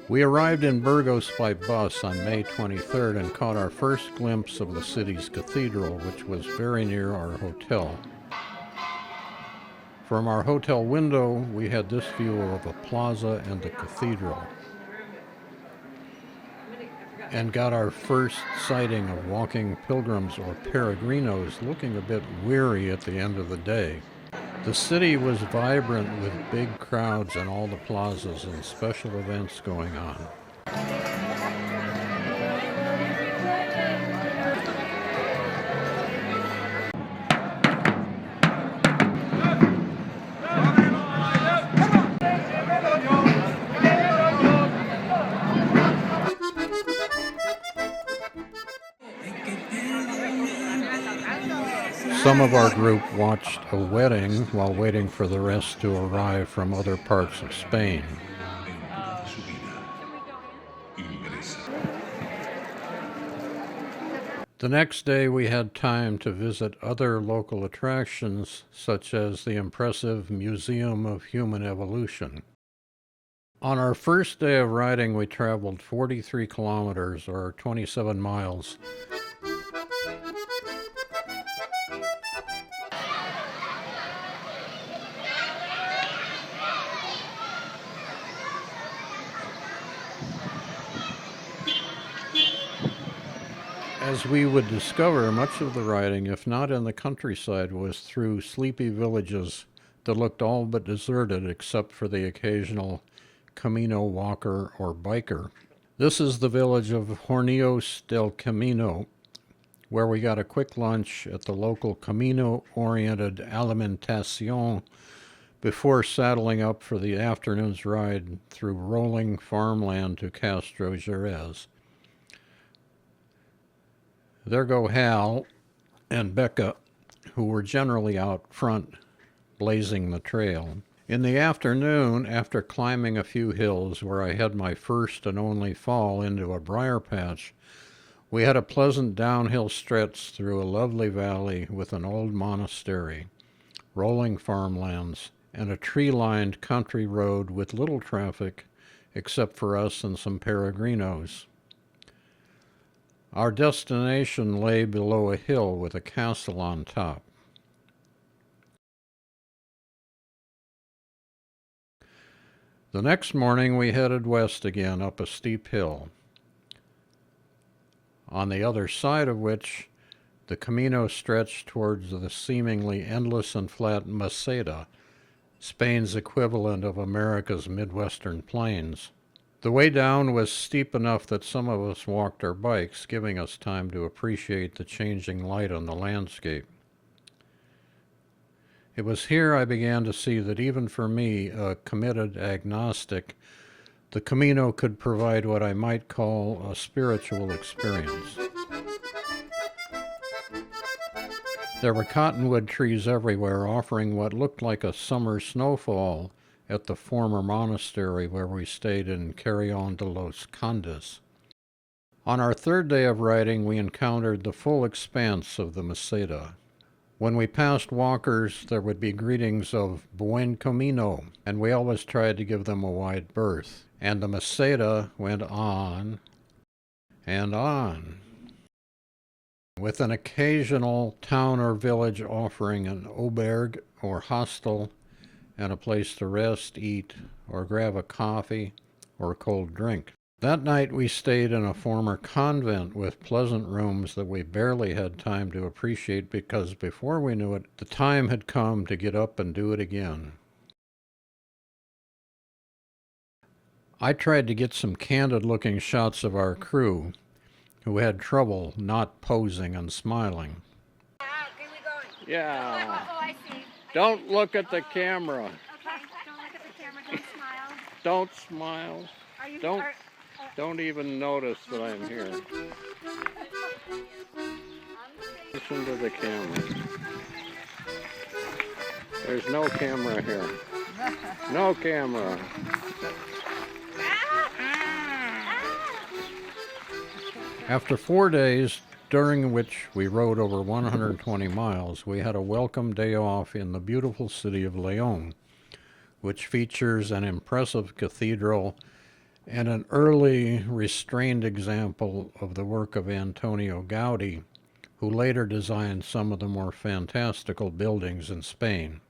We arrived in Burgos by bus on May 23rd and caught our first glimpse of the city's cathedral, which was very near our hotel. From our hotel window, we had this view of a plaza and the cathedral, and got our first sighting of walking pilgrims or peregrinos looking a bit weary at the end of the day. The city was vibrant with big crowds in all the plazas and special events going on. Some of our group watched a wedding while waiting for the rest to arrive from other parts of Spain. The next day we had time to visit other local attractions, such as the impressive Museum of Human Evolution. On our first day of riding, we traveled 43 kilometers, or 27 miles, As we would discover, much of the riding, if not in the countryside, was through sleepy villages that looked all but deserted except for the occasional Camino walker or biker. This is the village of Hornillos del Camino, where we got a quick lunch at the local Camino-oriented Alimentación before saddling up for the afternoon's ride through rolling farmland to Castro Jerez. There go Hal and Becca, who were generally out front blazing the trail. In the afternoon, after climbing a few hills where I had my first and only fall into a briar patch, we had a pleasant downhill stretch through a lovely valley with an old monastery, rolling farmlands, and a tree-lined country road with little traffic except for us and some peregrinos. Our destination lay below a hill with a castle on top. The next morning we headed west again up a steep hill, on the other side of which the Camino stretched towards the seemingly endless and flat Meseta, Spain's equivalent of America's Midwestern plains. The way down was steep enough that some of us walked our bikes, giving us time to appreciate the changing light on the landscape. It was here I began to see that even for me, a committed agnostic, the Camino could provide what I might call a spiritual experience. There were cottonwood trees everywhere, offering what looked like a summer snowfall at the former monastery where we stayed in Carrion de los Condes. On our third day of riding, we encountered the full expanse of the Meseta. When we passed walkers, there would be greetings of Buen Camino, and we always tried to give them a wide berth. And the Meseta went on and on, with an occasional town or village offering an auberge or hostel and a place to rest, eat, or grab a coffee or a cold drink. That night we stayed in a former convent with pleasant rooms that we barely had time to appreciate because before we knew it, the time had come to get up and do it again. I tried to get some candid-looking shots of our crew, who had trouble not posing and smiling. Yeah. Oh, I see. Don't look at the camera. Okay, don't look at the camera. Don't smile. Don't smile. Don't even notice that I'm here. Listen to the camera. There's no camera here. No camera. After 4 days, during which we rode over 120 miles, we had a welcome day off in the beautiful city of León, which features an impressive cathedral and an early restrained example of the work of Antonio Gaudí, who later designed some of the more fantastical buildings in Spain.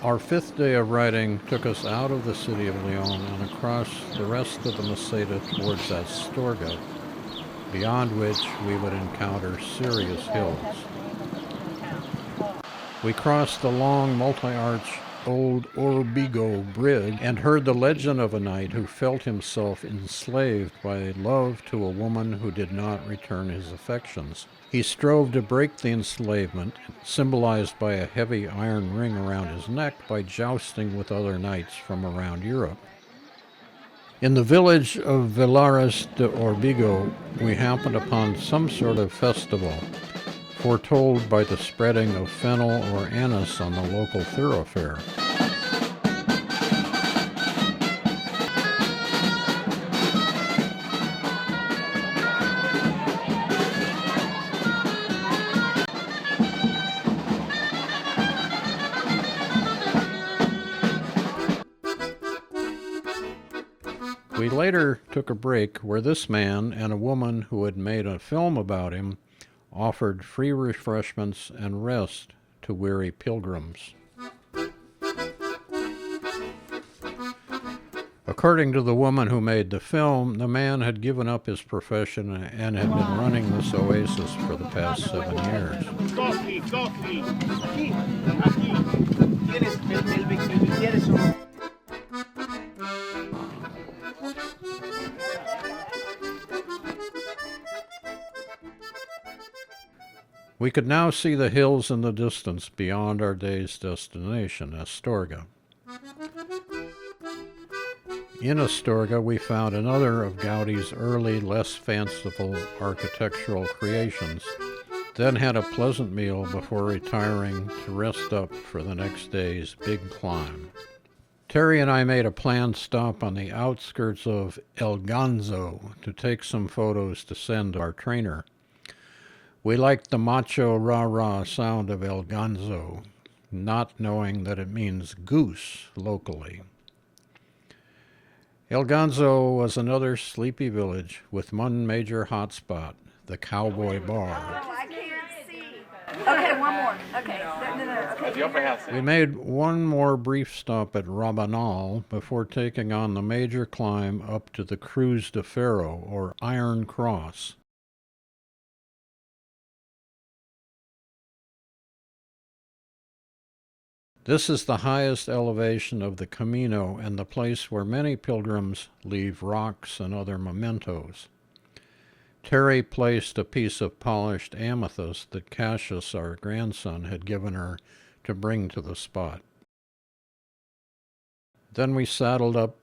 Our fifth day of riding took us out of the city of León and across the rest of the Meseta towards Astorga, beyond which we would encounter serious hills. We crossed the long, multi-arch old Orbigo bridge and heard the legend of a knight who felt himself enslaved by love to a woman who did not return his affections. He strove to break the enslavement, symbolized by a heavy iron ring around his neck, by jousting with other knights from around Europe. In the village of Vilares de Orbigo, we happened upon some sort of festival, foretold by the spreading of fennel or anise on the local thoroughfare. We later took a break where this man and a woman who had made a film about him offered free refreshments and rest to weary pilgrims. According to the woman who made the film, the man had given up his profession and had been running this oasis for the past 7 years. We could now see the hills in the distance beyond our day's destination, Astorga. In Astorga, we found another of Gaudí's early, less fanciful architectural creations, then had a pleasant meal before retiring to rest up for the next day's big climb. Terry and I made a planned stop on the outskirts of El Ganzo to take some photos to send to our trainer. We liked the macho rah-rah sound of El Ganzo, not knowing that it means goose locally. El Ganzo was another sleepy village with one major hotspot, the Cowboy Bar. Oh, I can't see. Okay, one more. Okay. No. Okay. We made one more brief stop at Rabanal before taking on the major climb up to the Cruz de Ferro, or Iron Cross. This is the highest elevation of the Camino and the place where many pilgrims leave rocks and other mementos. Terry placed a piece of polished amethyst that Cassius, our grandson, had given her to bring to the spot. Then we saddled up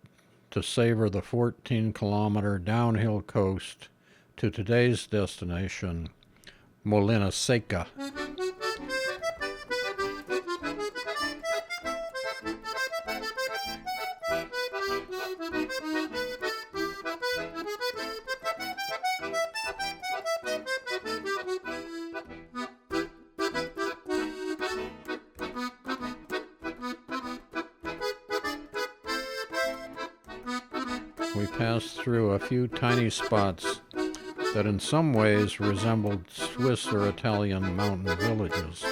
to savor the 14-kilometer downhill coast to today's destination, Molina Seca. We passed through a few tiny spots that in some ways resembled Swiss or Italian mountain villages.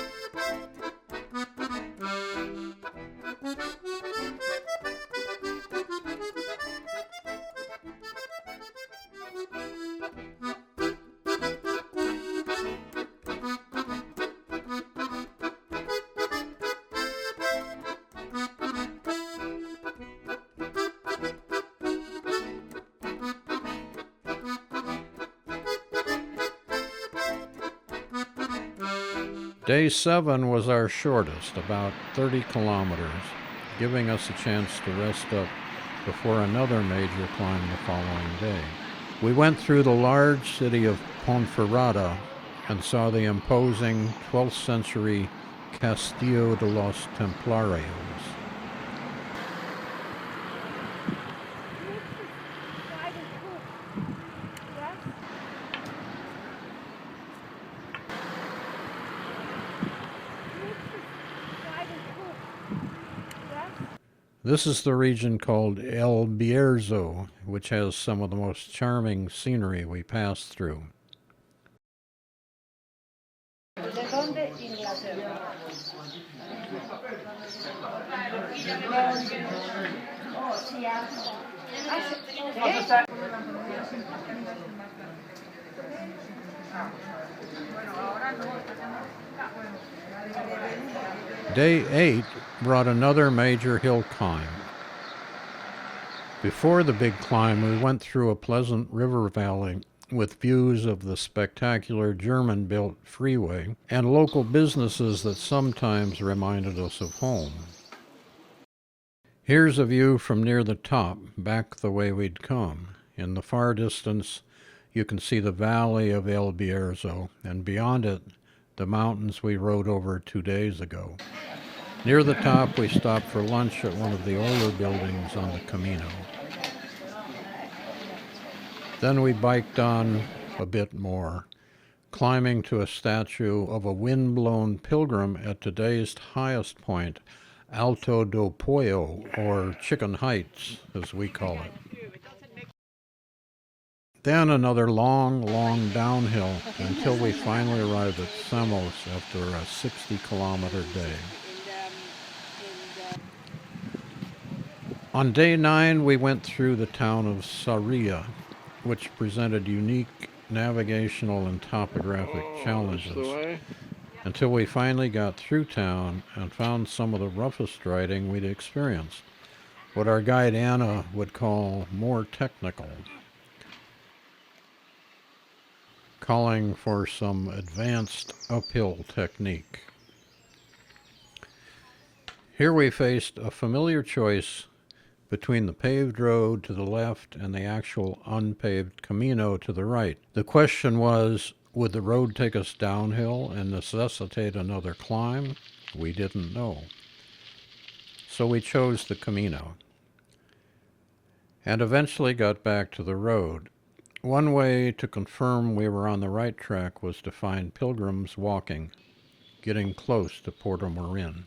Day 7 was our shortest, about 30 kilometers, giving us a chance to rest up before another major climb the following day. We went through the large city of Ponferrada and saw the imposing 12th century Castillo de los Templarios. This is the region called El Bierzo, which has some of the most charming scenery we passed through. Day 8 brought another major hill climb. Before the big climb, we went through a pleasant river valley with views of the spectacular German-built freeway and local businesses that sometimes reminded us of home. Here's a view from near the top, back the way we'd come. In the far distance, you can see the valley of El Bierzo, and beyond it, the mountains we rode over 2 days ago. Near the top, we stopped for lunch at one of the older buildings on the Camino. Then we biked on a bit more, climbing to a statue of a wind-blown pilgrim at today's highest point, Alto do Pollo, or Chicken Heights, as we call it. Then another long downhill until we finally arrived at Samos after a 60-kilometer day. On day 9, we went through the town of Sarria, which presented unique navigational and topographic challenges, until we finally got through town and found some of the roughest riding we'd experienced, what our guide Anna would call more technical, calling for some advanced uphill technique. Here we faced a familiar choice between the paved road to the left and the actual unpaved Camino to the right. The question was, would the road take us downhill and necessitate another climb? We didn't know. So we chose the Camino, and eventually got back to the road. One way to confirm we were on the right track was to find pilgrims walking, getting close to Porto Marin.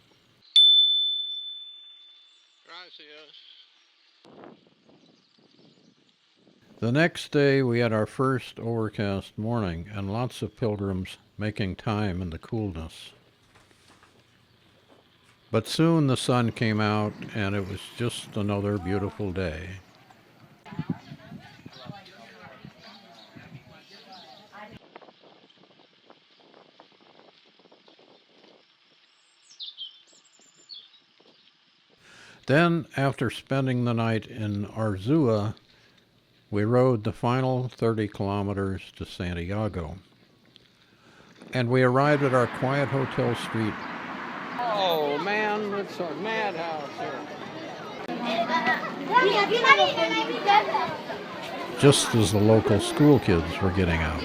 The next day we had our first overcast morning and lots of pilgrims making time in the coolness. But soon the sun came out and it was just another beautiful day. Then, after spending the night in Arzua, we rode the final 30 kilometers to Santiago. And we arrived at our quiet hotel street. Oh man, it's a madhouse here. Just as the local school kids were getting out.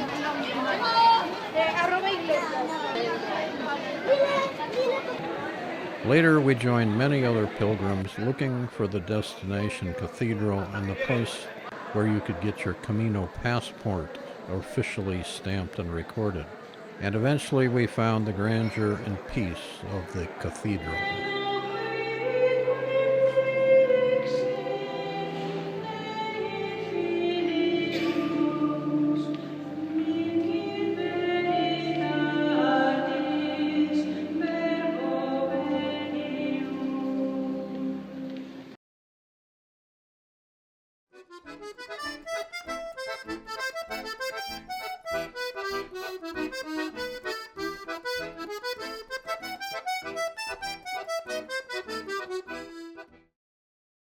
Later, we joined many other pilgrims looking for the destination cathedral and the place where you could get your Camino passport officially stamped and recorded. And eventually we found the grandeur and peace of the cathedral.